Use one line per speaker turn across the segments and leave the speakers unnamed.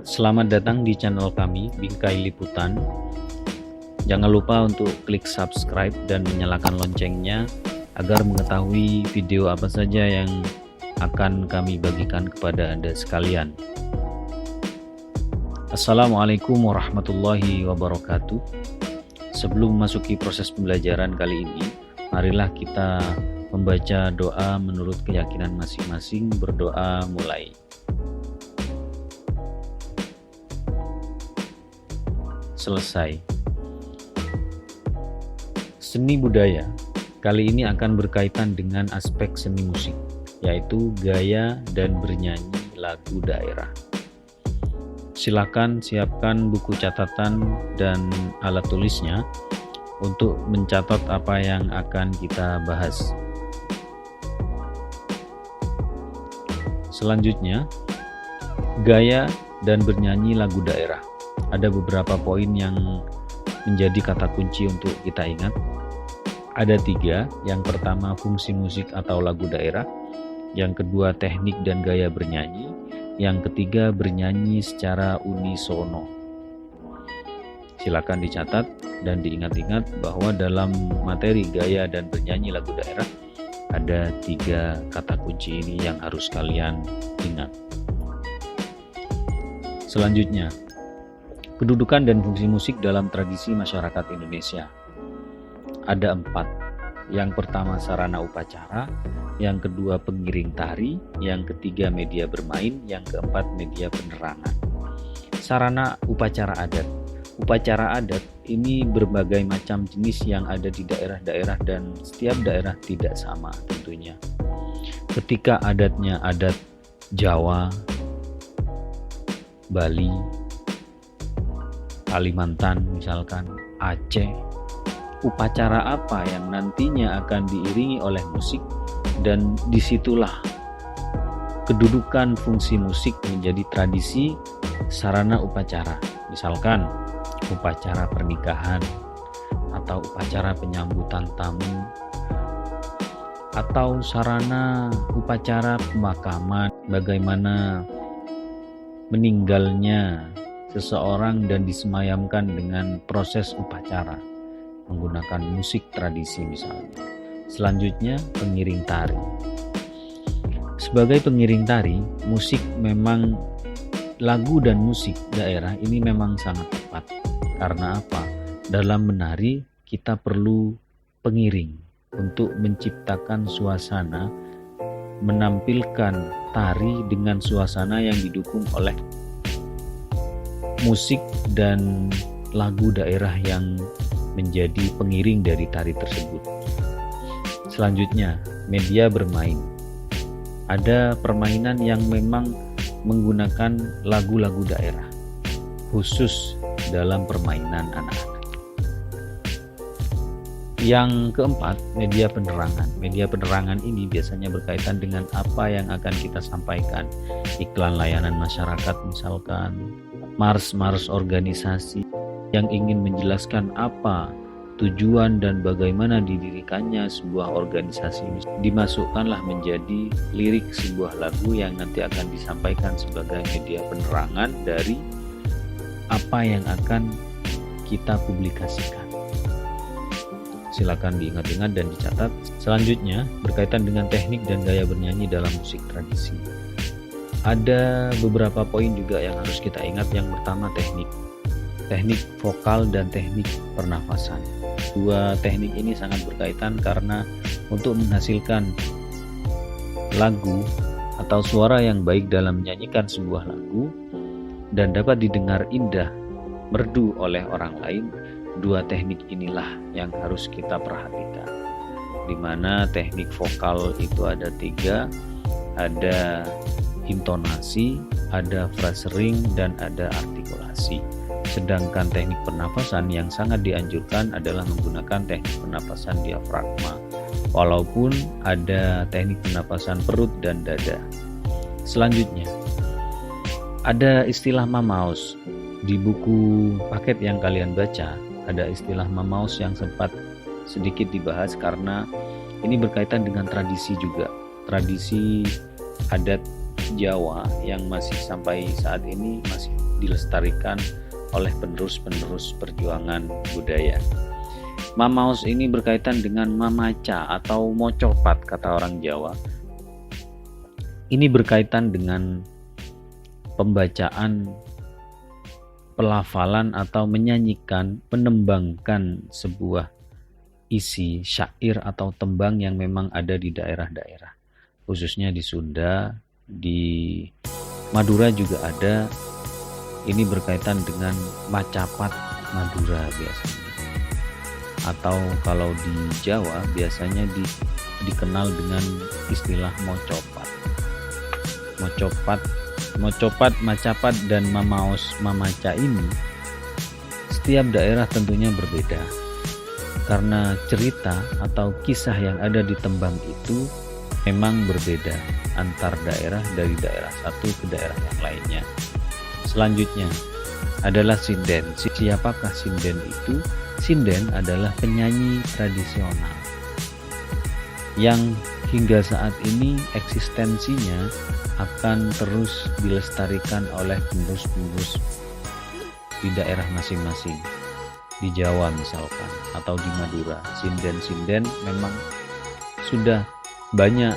Selamat datang di channel kami, Bingkai Liputan. Jangan lupa untuk klik subscribe dan menyalakan loncengnya agar mengetahui video apa saja yang akan kami bagikan kepada Anda sekalian. Assalamualaikum warahmatullahi wabarakatuh. Sebelum memasuki proses pembelajaran kali ini, marilah kita membaca doa menurut keyakinan masing-masing. Berdoa mulai. Selesai. Seni budaya kali ini akan berkaitan dengan aspek seni musik, yaitu gaya dan bernyanyi lagu daerah. Silakan siapkan buku catatan dan alat tulisnya untuk mencatat apa yang akan kita bahas. Selanjutnya, gaya dan bernyanyi lagu daerah. Ada beberapa poin yang menjadi kata kunci untuk kita ingat. Ada 3. Yang pertama, fungsi musik atau lagu daerah. Yang kedua, teknik dan gaya bernyanyi. Yang ketiga, bernyanyi secara unisono. Silakan dicatat dan diingat-ingat bahwa dalam materi gaya dan bernyanyi lagu daerah ada 3 kata kunci ini yang harus kalian ingat. Selanjutnya, kedudukan dan fungsi musik dalam tradisi masyarakat Indonesia. Ada 4. Yang pertama, sarana upacara. Yang kedua, pengiring tari. Yang ketiga, media bermain. Yang keempat, media penerangan. Sarana upacara adat. Upacara adat ini berbagai macam jenis yang ada di daerah-daerah dan setiap daerah tidak sama tentunya. Ketika adatnya adat Jawa, Bali, Kalimantan misalkan, Aceh, upacara apa yang nantinya akan diiringi oleh musik, dan disitulah kedudukan fungsi musik menjadi tradisi sarana upacara. Misalkan upacara pernikahan atau upacara penyambutan tamu atau sarana upacara pemakaman, bagaimana meninggalnya seseorang dan disemayamkan dengan proses upacara menggunakan musik tradisi misalnya. Selanjutnya, pengiring tari. Sebagai pengiring tari, musik memang lagu dan musik daerah ini memang sangat tepat. Karena apa? Dalam menari kita perlu pengiring untuk menciptakan suasana, menampilkan tari dengan suasana yang didukung oleh musik dan lagu daerah yang menjadi pengiring dari tari tersebut. Selanjutnya, media bermain. Ada permainan yang memang menggunakan lagu-lagu daerah, khusus dalam permainan anak-anak. Yang keempat, media penerangan. Media penerangan ini biasanya berkaitan dengan apa yang akan kita sampaikan. Iklan layanan masyarakat misalkan, mars-mars organisasi yang ingin menjelaskan apa tujuan dan bagaimana didirikannya sebuah organisasi. Dimasukkanlah menjadi lirik sebuah lagu yang nanti akan disampaikan sebagai media penerangan dari apa yang akan kita publikasikan. Silakan diingat-ingat dan dicatat. Selanjutnya, berkaitan dengan teknik dan gaya bernyanyi dalam musik tradisi. Ada beberapa poin juga yang harus kita ingat. Yang pertama, teknik vokal dan teknik pernafasan. 2 teknik ini sangat berkaitan karena untuk menghasilkan lagu atau suara yang baik dalam menyanyikan sebuah lagu dan dapat didengar indah, merdu oleh orang lain, 2 teknik inilah yang harus kita perhatikan. Di mana teknik vokal itu ada 3, ada intonasi, ada phrasing, dan ada artikulasi. Sedangkan teknik pernafasan yang sangat dianjurkan adalah menggunakan teknik pernapasan diafragma, walaupun ada teknik pernapasan perut dan dada. Selanjutnya, ada istilah mamaus. Di buku paket yang kalian baca, ada istilah mamaus yang sempat sedikit dibahas karena ini berkaitan dengan tradisi juga. Tradisi adat Jawa yang masih sampai saat ini masih dilestarikan oleh penerus-penerus perjuangan budaya. Mamaos ini berkaitan dengan mamaca atau mocopat kata orang Jawa. Ini berkaitan dengan pembacaan, pelafalan atau menyanyikan, menembangkan sebuah isi syair atau tembang yang memang ada di daerah-daerah. Khususnya di Sunda, di Madura juga ada. Ini berkaitan dengan macapat Madura biasanya. Atau kalau di Jawa biasanya dikenal dengan istilah mocopat. Mocopat, macapat, dan mamaos, mamaca ini setiap daerah tentunya berbeda. Karena cerita atau kisah yang ada di tembang itu memang berbeda antar daerah, dari daerah satu ke daerah yang lainnya. Selanjutnya adalah sinden. Siapakah sinden itu? Sinden adalah penyanyi tradisional yang hingga saat ini eksistensinya akan terus dilestarikan oleh penerus-penerus di daerah masing-masing. Di Jawa misalkan, atau di Madura, sinden-sinden memang sudah banyak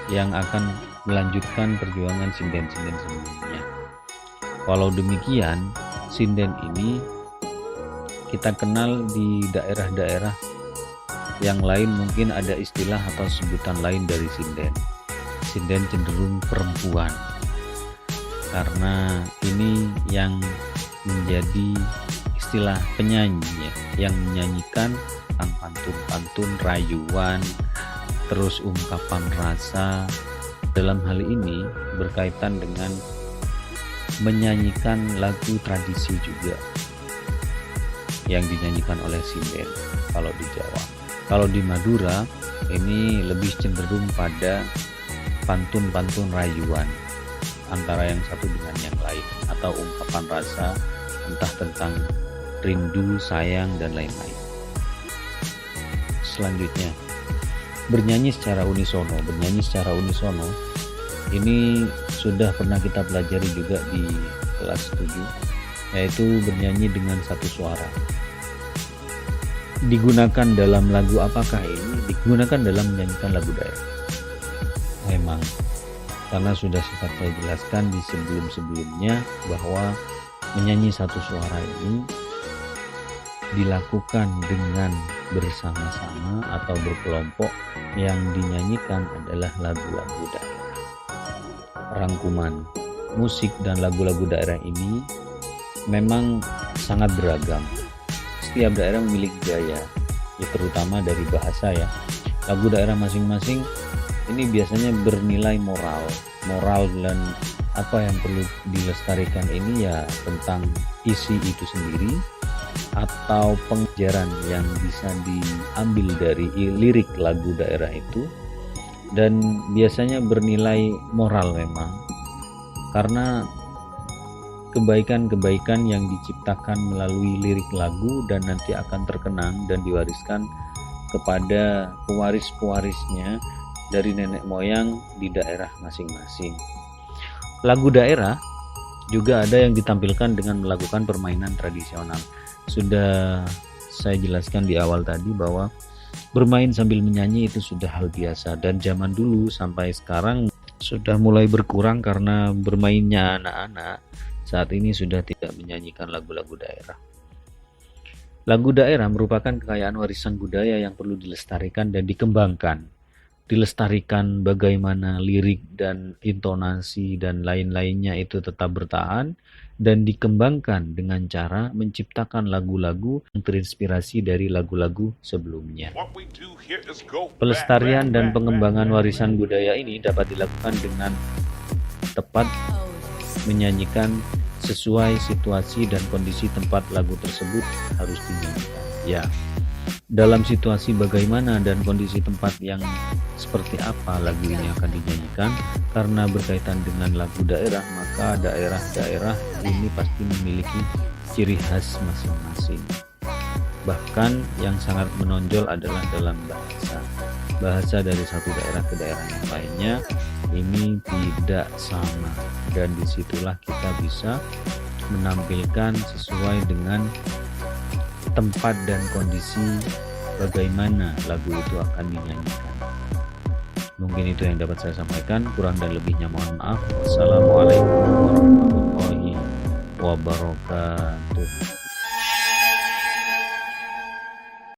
yang akan melanjutkan perjuangan sinden-sinden sebelumnya. Walau demikian, sinden ini kita kenal di daerah-daerah yang lain mungkin ada istilah atau sebutan lain dari sinden. Sinden cenderung perempuan, karena ini yang menjadi istilah penyanyi yang menyanyikan tentang pantun-pantun, rayuan, terus ungkapan rasa. Dalam hal ini berkaitan dengan menyanyikan lagu tradisi juga yang dinyanyikan oleh sinden kalau di Jawa. Kalau di Madura ini lebih cenderung pada pantun-pantun rayuan antara yang satu dengan yang lain, atau ungkapan rasa entah tentang rindu, sayang, dan lain-lain. Selanjutnya, bernyanyi secara unisono. Bernyanyi secara unisono ini sudah pernah kita pelajari juga di kelas 7, yaitu bernyanyi dengan satu suara. Digunakan dalam lagu apakah ini? Digunakan dalam menyanyikan lagu daerah. Memang, karena sudah sempat saya jelaskan di sebelum-sebelumnya bahwa menyanyi satu suara ini dilakukan dengan bersama-sama atau berkelompok. Yang dinyanyikan adalah lagu-lagu daerah. Rangkuman musik dan lagu-lagu daerah ini memang sangat beragam. Setiap daerah memiliki gaya, ya, terutama dari bahasa ya. Lagu daerah masing-masing ini biasanya bernilai moral dan apa yang perlu dilestarikan ini ya tentang isi itu sendiri atau pengajaran yang bisa diambil dari lirik lagu daerah itu, dan biasanya bernilai moral memang karena kebaikan-kebaikan yang diciptakan melalui lirik lagu dan nanti akan terkenang dan diwariskan kepada pewaris-pewarisnya dari nenek moyang di daerah masing-masing. Lagu daerah juga ada yang ditampilkan dengan melakukan permainan tradisional. Sudah saya jelaskan di awal tadi bahwa bermain sambil menyanyi itu sudah hal biasa, dan zaman dulu sampai sekarang sudah mulai berkurang karena bermainnya anak-anak saat ini sudah tidak menyanyikan lagu-lagu daerah. Lagu daerah merupakan kekayaan warisan budaya yang perlu dilestarikan dan dikembangkan. Dilestarikan bagaimana lirik dan intonasi dan lain-lainnya itu tetap bertahan, dan dikembangkan dengan cara menciptakan lagu-lagu yang terinspirasi dari lagu-lagu sebelumnya. Pelestarian dan pengembangan warisan budaya ini dapat dilakukan dengan tepat menyanyikan sesuai situasi dan kondisi tempat lagu tersebut harus dinyanyikan. Ya, dalam situasi bagaimana dan kondisi tempat yang seperti apa lagu ini akan dinyanyikan. Karena berkaitan dengan lagu daerah, maka daerah-daerah ini pasti memiliki ciri khas masing-masing. Bahkan yang sangat menonjol adalah dalam bahasa dari satu daerah ke daerah yang lainnya ini tidak sama, dan disitulah kita bisa menampilkan sesuai dengan tempat dan kondisi bagaimana lagu itu akan dinyanyikan. Mungkin itu yang dapat saya sampaikan, kurang dan lebihnya mohon maaf. Wassalamualaikum warahmatullahi wabarakatuh.